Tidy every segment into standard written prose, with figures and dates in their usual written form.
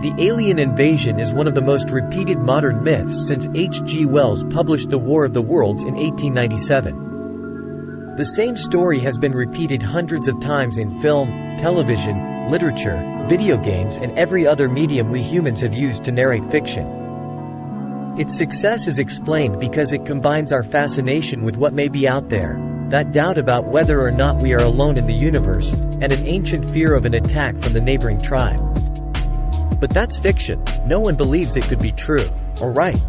The alien invasion is one of the most repeated modern myths since H.G. Wells published The War of the Worlds in 1897. The same story has been repeated hundreds of times in film, television, literature, video games, and every other medium we humans have used to narrate fiction. Its success is explained because it combines our fascination with what may be out there, that doubt about whether or not we are alone in the universe, and an ancient fear of an attack from the neighboring tribe. But that's fiction. No one believes it could be true, or right.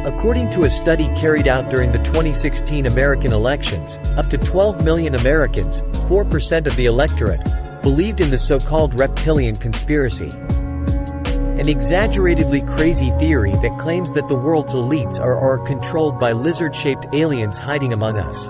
According to a study carried out during the 2016 American elections, up to 12 million Americans, 4% of the electorate, believed in the so-called reptilian conspiracy. An exaggeratedly crazy theory that claims that the world's elites are controlled by lizard-shaped aliens hiding among us.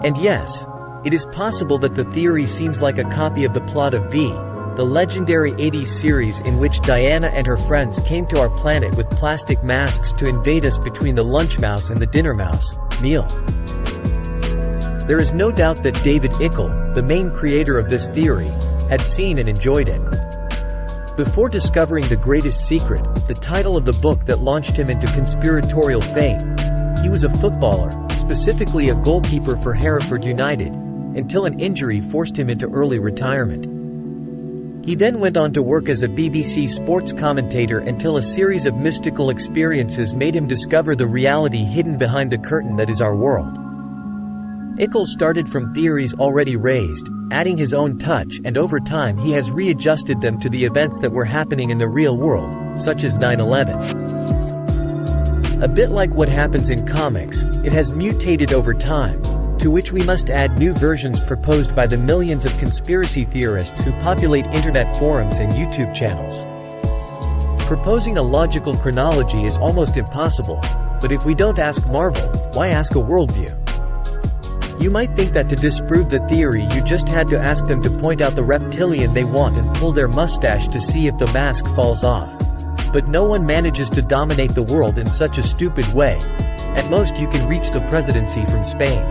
And yes, it is possible that the theory seems like a copy of the plot of V, the legendary 80s series in which Diana and her friends came to our planet with plastic masks to invade us between the lunch mouse and the dinner mouse meal. There is no doubt that David Icke, the main creator of this theory, had seen and enjoyed it. Before discovering the greatest secret, the title of the book that launched him into conspiratorial fame, he was a footballer, specifically a goalkeeper for Hereford United, until an injury forced him into early retirement. He then went on to work as a BBC sports commentator until a series of mystical experiences made him discover the reality hidden behind the curtain that is our world. Icke started from theories already raised, adding his own touch, and over time he has readjusted them to the events that were happening in the real world, such as 9/11. A bit like what happens in comics, it has mutated over time, to which we must add new versions proposed by the millions of conspiracy theorists who populate internet forums and YouTube channels. Proposing a logical chronology is almost impossible, but if we don't ask Marvel, why ask a worldview? You might think that to disprove the theory you just had to ask them to point out the reptilian they want and pull their mustache to see if the mask falls off. But no one manages to dominate the world in such a stupid way. At most you can reach the presidency from Spain.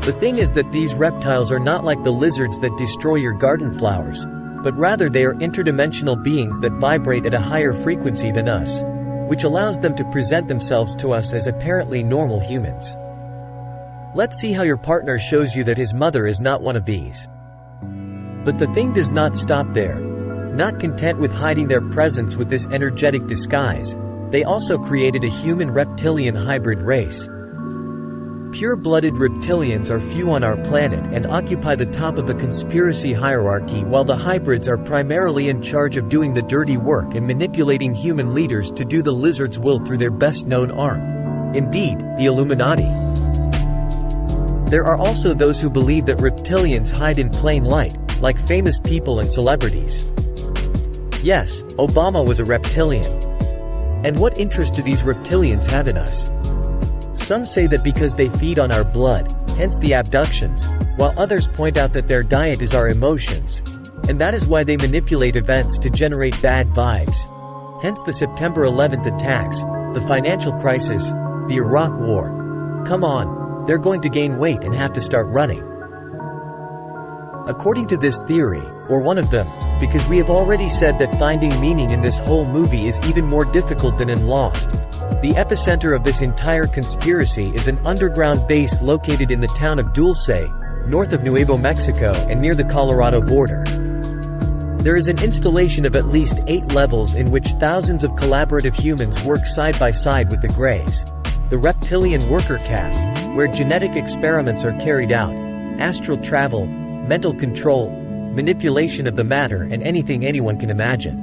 The thing is that these reptiles are not like the lizards that destroy your garden flowers, but rather they are interdimensional beings that vibrate at a higher frequency than us, which allows them to present themselves to us as apparently normal humans. Let's see how your partner shows you that his mother is not one of these. But the thing does not stop there. Not content with hiding their presence with this energetic disguise, they also created a human-reptilian hybrid race. Pure-blooded reptilians are few on our planet and occupy the top of the conspiracy hierarchy, while the hybrids are primarily in charge of doing the dirty work and manipulating human leaders to do the lizard's will through their best-known arm. Indeed, the Illuminati. There are also those who believe that reptilians hide in plain light, like famous people and celebrities. Yes, Obama was a reptilian. And what interest do these reptilians have in us? Some say that because they feed on our blood, hence the abductions, while others point out that their diet is our emotions, and that is why they manipulate events to generate bad vibes. Hence the September 11th attacks, the financial crisis, the Iraq War. Come on. They're going to gain weight and have to start running. According to this theory, or one of them, because we have already said that finding meaning in this whole movie is even more difficult than in Lost, the epicenter of this entire conspiracy is an underground base located in the town of Dulce, north of Nuevo Mexico and near the Colorado border. There is an installation of at least 8 levels in which thousands of collaborative humans work side by side with the Greys, the reptilian worker caste, where genetic experiments are carried out, astral travel, mental control, manipulation of the matter, and anything anyone can imagine.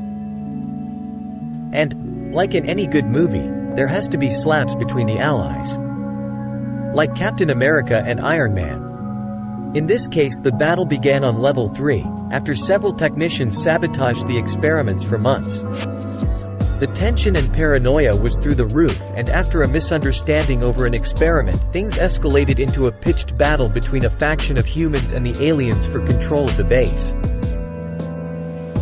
And, like in any good movie, there has to be slaps between the allies. Like Captain America and Iron Man. In this case, the battle began on level 3, after several technicians sabotaged the experiments for months. The tension and paranoia was through the roof, and after a misunderstanding over an experiment, things escalated into a pitched battle between a faction of humans and the aliens for control of the base.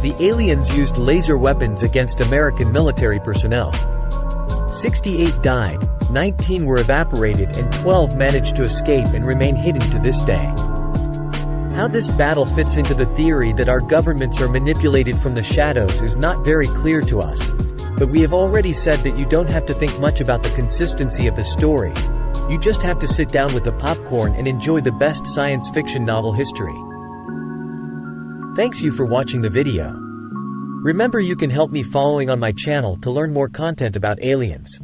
The aliens used laser weapons against American military personnel. 68 died, 19 were evaporated, and 12 managed to escape and remain hidden to this day. How this battle fits into the theory that our governments are manipulated from the shadows is not very clear to us. But we have already said that you don't have to think much about the consistency of the story. You just have to sit down with the popcorn and enjoy the best science fiction novel history. Thanks you for watching the video. Remember, you can help me following on my channel to learn more content about aliens.